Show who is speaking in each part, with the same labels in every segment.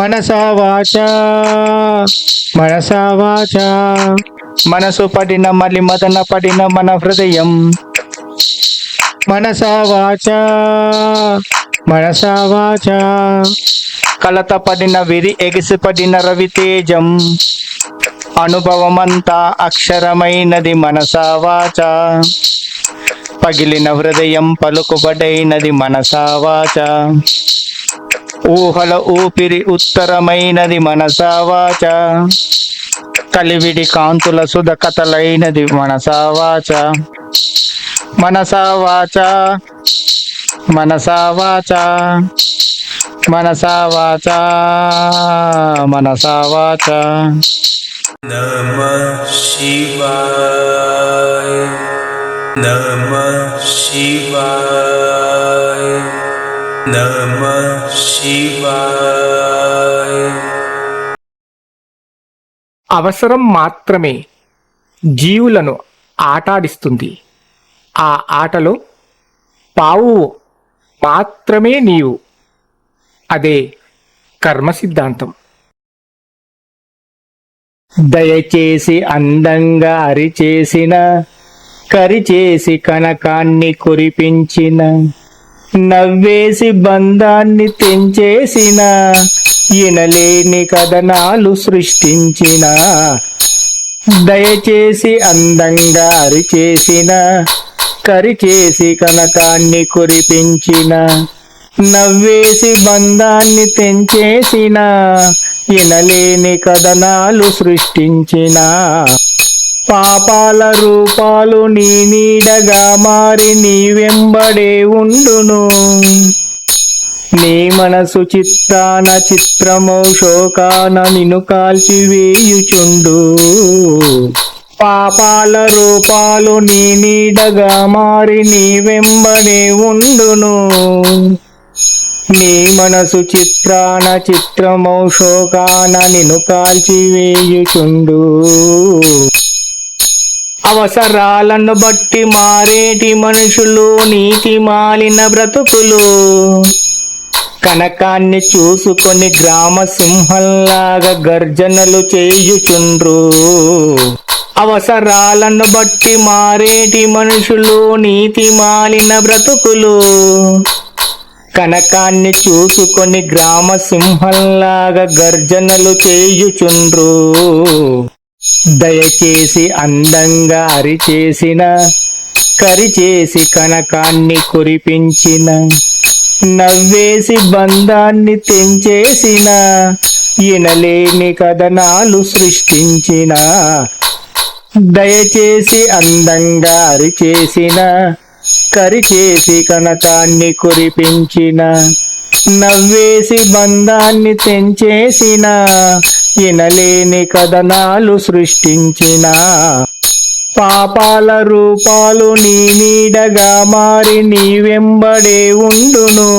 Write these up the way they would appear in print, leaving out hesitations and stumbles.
Speaker 1: మనసా వాచా మనసా వాచా మనసు పడిన మలి మదన పడిన మన హృదయం మనసా వాచా మనసా వాచా కలత పడిన విరి ఎగిసి పడిన రవి తేజం అనుభవమంతా అక్షరమైనది మనసా వాచా పగిలిన హృదయం పలుకుబడైనది మనసా వాచా ఊహల ఊపిరి ఉత్తరమైనది మనసా వాచా కలివిడి కాంతుల సుధ కథలైనది మనసా వాచా మనసా వాచా మనసా వాచా మనసా వాచా మనసా వాచా.
Speaker 2: నమః శివాయ నమః శివాయ నమః శివాయ.
Speaker 3: అవసరం మాత్రమే జీవులను ఆటాడిస్తుంది. ఆ ఆటలో పావు మాత్రమే నీవు. అదే కర్మ సిద్ధాంతం.
Speaker 1: దయచేసి అందంగా అరిచేసిన కరిచేసి కనకాన్ని కురిపించిన నవ్వేసి బంధాన్ని తెంచేసిన ఇనలేని కథనాలు సృష్టించిన దయచేసి అందంగా అరిచేసిన కరిచేసి కనకాన్ని కురిపించిన నవ్వేసి బంధాన్ని తెంచేసిన ఇనలేని కథనాలు సృష్టించిన పాపాల రూపాలు నీ నీడగా మారి నీ వెంబడే ఉండును. నీ మనసు చిత్తాన చిత్రమౌ శోకాన నిన్ను కాల్చివేయుచుండు. పాపాల రూపాలు నీ నీడగా మారి నీ వెంబడే ఉండును. నీ మనసు చిత్రాన చిత్రమౌ శోకాన నిన్ను కాల్చివేయుచుండు. అవసరాలను బట్టి మారేటి మనుషులు నీతి మాలిన బ్రతుకులు కనకాన్ని చూసుకొని గ్రామ సింహంలాగా గర్జనలు చేయుచుండ్రు. అవసరాలను బట్టి మారేటి మనుషులు నీతి మాలిన బ్రతుకులు కనకాన్ని చూసుకొని గ్రామ సింహంలాగా గర్జనలు చేయుచుండ్రు. దయచేసి అందంగా అరిచేసిన కరిచేసి కనకాన్ని కురిపించిన నవ్వేసి బంధాన్ని తెంచేసిన ఇనలేని కథనాలు సృష్టించిన దయచేసి అందంగా అరిచేసిన కరిచేసి కనకాన్ని కురిపించిన నవ్వేసి బంధాన్ని తెంచేసిన ఇనలేని కథనాలు సృష్టించిన పాపాల రూపాలు నీ నీడగా మారి నీ వెంబడే ఉండును.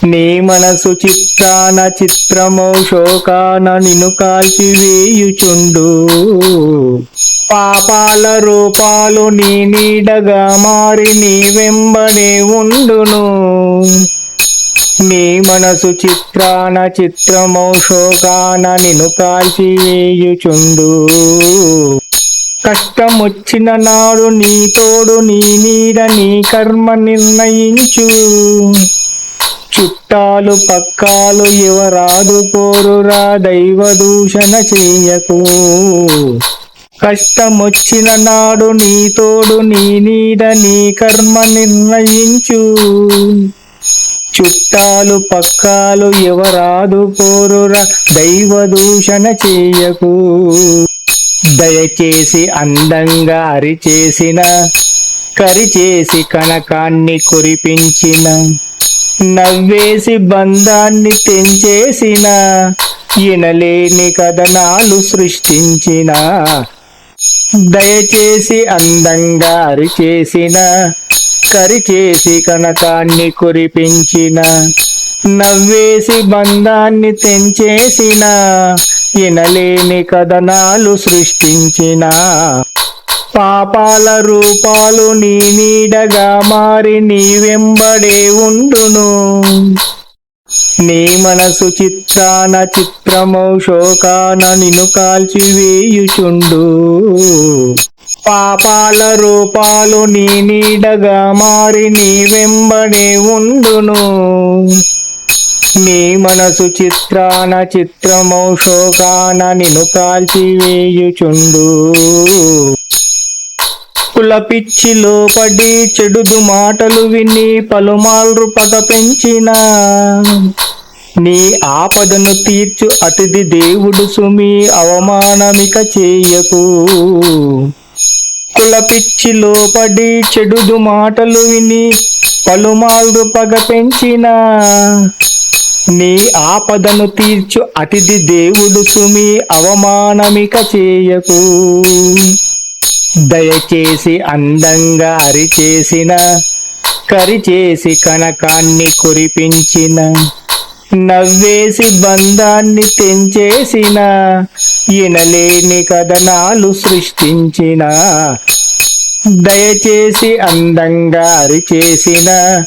Speaker 1: నీ మనసు చిత్తాన చిత్రమౌ శోకాన నిన్ను కాల్చివేయుచుండు. పాపాల రూపాలు నీ నీడగా మారి నీ వెంబడే ఉండును. నీ మనసు చిత్రాన చిత్రమౌ శోకాన నిన్ను కాల్చివేయుచుండు. కష్టమొచ్చిన నాడు నీ తోడు నీ నీడ నీ కర్మ నిర్ణయించు. చుట్టాలు పక్కాలు ఎవరాదు కోరురా దైవ దూషణ చెయ్యకు. కష్టమొచ్చిన నాడు నీ తోడు నీ నీడ నీ కర్మ నిర్ణయించు. చుట్టాలు పక్కాలు ఎవరాదు కోరురా దైవ దూషణ చెయ్యకు. దయచేసి అందంగా అరిచేసిన కరిచేసి కనకాన్ని కురిపించిన నవ్వేసి బంధాన్ని తెంచేసిన ఇనలేని కథనాలు సృష్టించిన దయచేసి అందంగా అరిచేసిన కరిచేసి కనకాన్ని కురిపించిన నవ్వేసి బంధాన్ని తెంచేసిన ఇనలేని కథనాలు సృష్టించిన పాపాల రూపాలు నీ నీడగా మారి నీ వెంబడే ఉండును. నీ మనసు చిత్రాన చిత్రమౌ శోకాన నిన్ను కాల్చివేయుచుండు. పాపాల రూపాలు నీ నీడగా మారి నీ వెంబడే ఉండును. నీ మనసు చిత్రాన చిత్రమౌ శోకాన నిన్ను కాల్చివేయుచుండు. కులపిచ్చిలో పడి చెడుదు మాటలు విని పలుమార్లు పగ పెంచిన నీ ఆపదను తీర్చు అతిథి దేవుడు సుమి, అవమానమిక చేయకు. కులపిచ్చిలో పడి చెడుదు మాటలు విని పలుమార్లు పగ పెంచిన నీ ఆపదను తీర్చు అతిథి దేవుడు సుమి, అవమానమిక చేయకు. దయచేసి అందంగా అరిచేసిన, కరిచేసి కనకాన్ని కురిపించిన, నవ్వేసి బంధాన్ని తెంచేసిన, ఇనలేని కథనాలు సృష్టించిన. దయచేసి అందంగా అరిచేసిన,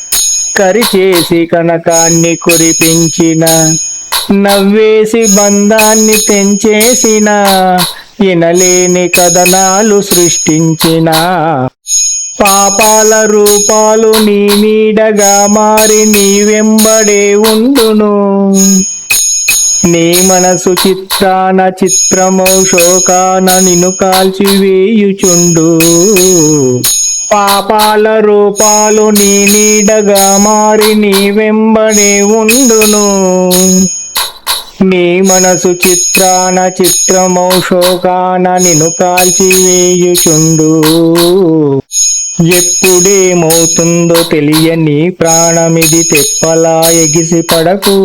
Speaker 1: కరిచేసి కనకాన్ని కురిపించిన, నవ్వేసి బంధాన్ని తెంచేసిన, ఇనలేని కథనాలు సృష్టించిన. పాపాల రూపాలు నీ నీడగా మారి నీ వెంబడే ఉండును. నీ మనసు చిత్రాన చిత్రమౌ శోకాన నిన్ను కాల్చివేయుచుండు. పాపాల రూపాలు నీ నీడగా మారి నీ వెంబడే ఉండును. నీ మనసు చిత్రాన చిత్రమౌ శోకాన నిన్ను కాల్చివేయుచుండు. ఎప్పుడేమవుతుందో తెలియని ప్రాణమిది తెప్పలా ఎగిసి పడకు.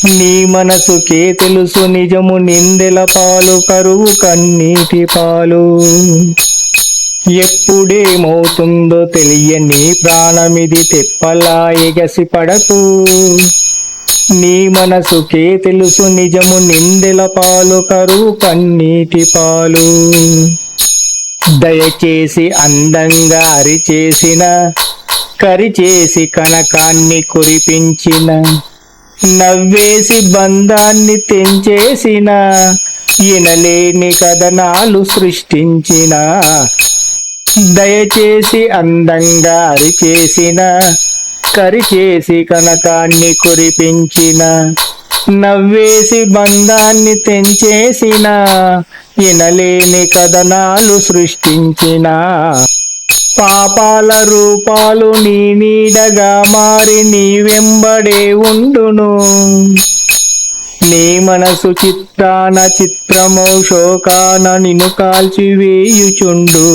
Speaker 1: నీ మనసుకే తెలుసు నిజము, నిందెల పాలు కరువు కన్నీటి పాలు. ఎప్పుడేమవుతుందో తెలియని ప్రాణమిది తెప్పలా ఎగసి పడకు. నీ మనసుకే తెలుసు నిజము, నిందెల పాలు కరువు కన్నీటి పాలు. దయచేసి అందంగా అరిచేసిన, కరిచేసి కనకాన్ని కురిపించిన, నవ్వేసి బంధాన్ని తెంచేసిన, ఇనలేని కథనాలు సృష్టించిన. దయచేసి అందంగా అరిచేసిన, కరిచేసి కనకాన్ని కురిపించిన, నవ్వేసి బంధాన్ని తెంచేసిన, ఇనలేని కథనాలు సృష్టించిన. పాపాల రూపాలు నీ నీడగా మారి నీ వెంబడే ఉండును. నీ మనసు చిత్రాన చిత్రమౌ శోకాన నిన్ను కాల్చివేయుచుండు.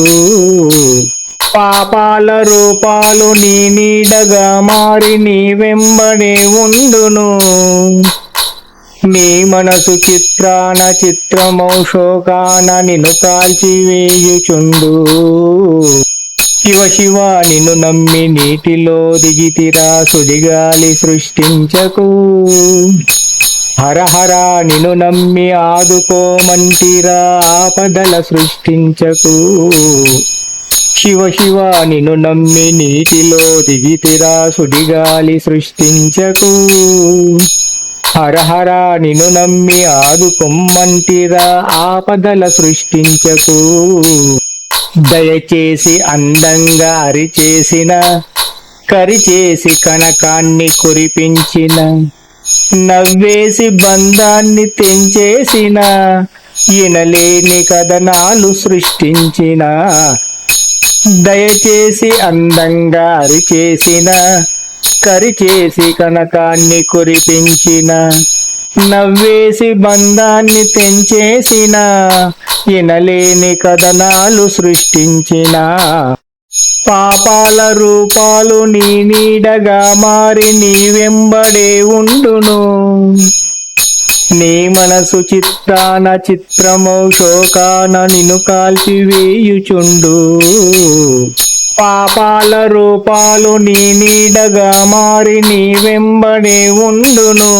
Speaker 1: పాపాల రూపాలు నీ నీడగా మారి నీ వెంబడే ఉండును. నీ మనసు చిత్రాన చిత్రమౌ శోకాన నిన్ను కాల్చివేయుచుండు. శివ శివ నిన్ను నమ్మి నీటిలో దిగితిరా, సుడిగాలి సృష్టించకు. హర హర నిన్ను నమ్మి ఆదుకోమంటిరా, ఆపదల సృష్టించకు. శివ శివ నిన్ను నమ్మి నీటిలో దిగితిరా, సుడిగాలి సృష్టించకు. హర హర నిన్ను నమ్మి ఆదుకొమ్మంటిరా, ఆపదల సృష్టించకు. దయచేసి అందంగా అరిచేసిన, కరిచేసి కనకాన్ని కురిపించిన, నవ్వేసి బంధాన్ని తెంచేసిన, ఇనలేని కథనాలు సృష్టించిన. దయచేసి అందంగా అరిచేసిన, కరిచేసి కనకాన్ని కురిపించిన, నవ్వేసి బంధాన్ని తెంచేసిన, ఇనలేని కథనాలు సృష్టించిన. పాపాల రూపాలు నీ నీడగా మారి నీ వెంబడే ఉండును. నీ మనసు చిత్రాన చిత్రమౌ శోకాన నిన్ను కాల్చివేయుచుండు. పాపాల రూపాలు నీ నీడగా మారి నీ వెంబడే ఉండును.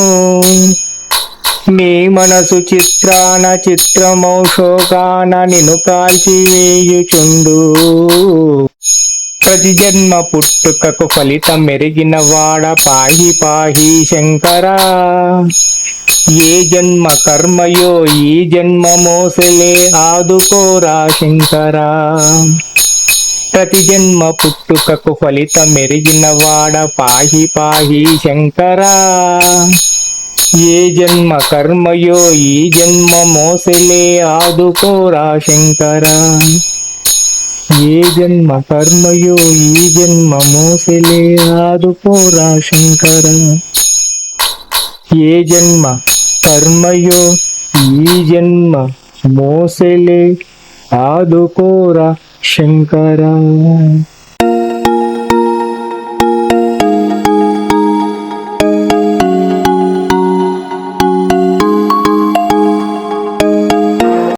Speaker 1: నీ మనసు చిత్రాన చిత్రమౌ శోకాన నిన్ను కాల్చివేయుచుండు.
Speaker 3: ప్రతి జన్మ పుట్టుకకు ఫలితం మెరిగిన వాడ పాహి పాహి శంకరా. ఏ జన్మ కర్మయో ఈ జన్మ మోసలే ఆదుకోరా శంకరా. ప్రతి జన్మ పుట్టుకకు ఫలితం మెరిగిన వాడ పాహి పాహి శంకరా. ఏ జన్మ కర్మయో ఈ జన్మ మోసలే ఆదుకోరా శంకరా. ఏ జన్మ కర్మయో ఈ జన్మ మోసలే ఆదుకోరా శంకరా. ఏ జన్మ కర్మయో ఈ జన్మ మోసలే ఆదుకోరా శంకరా.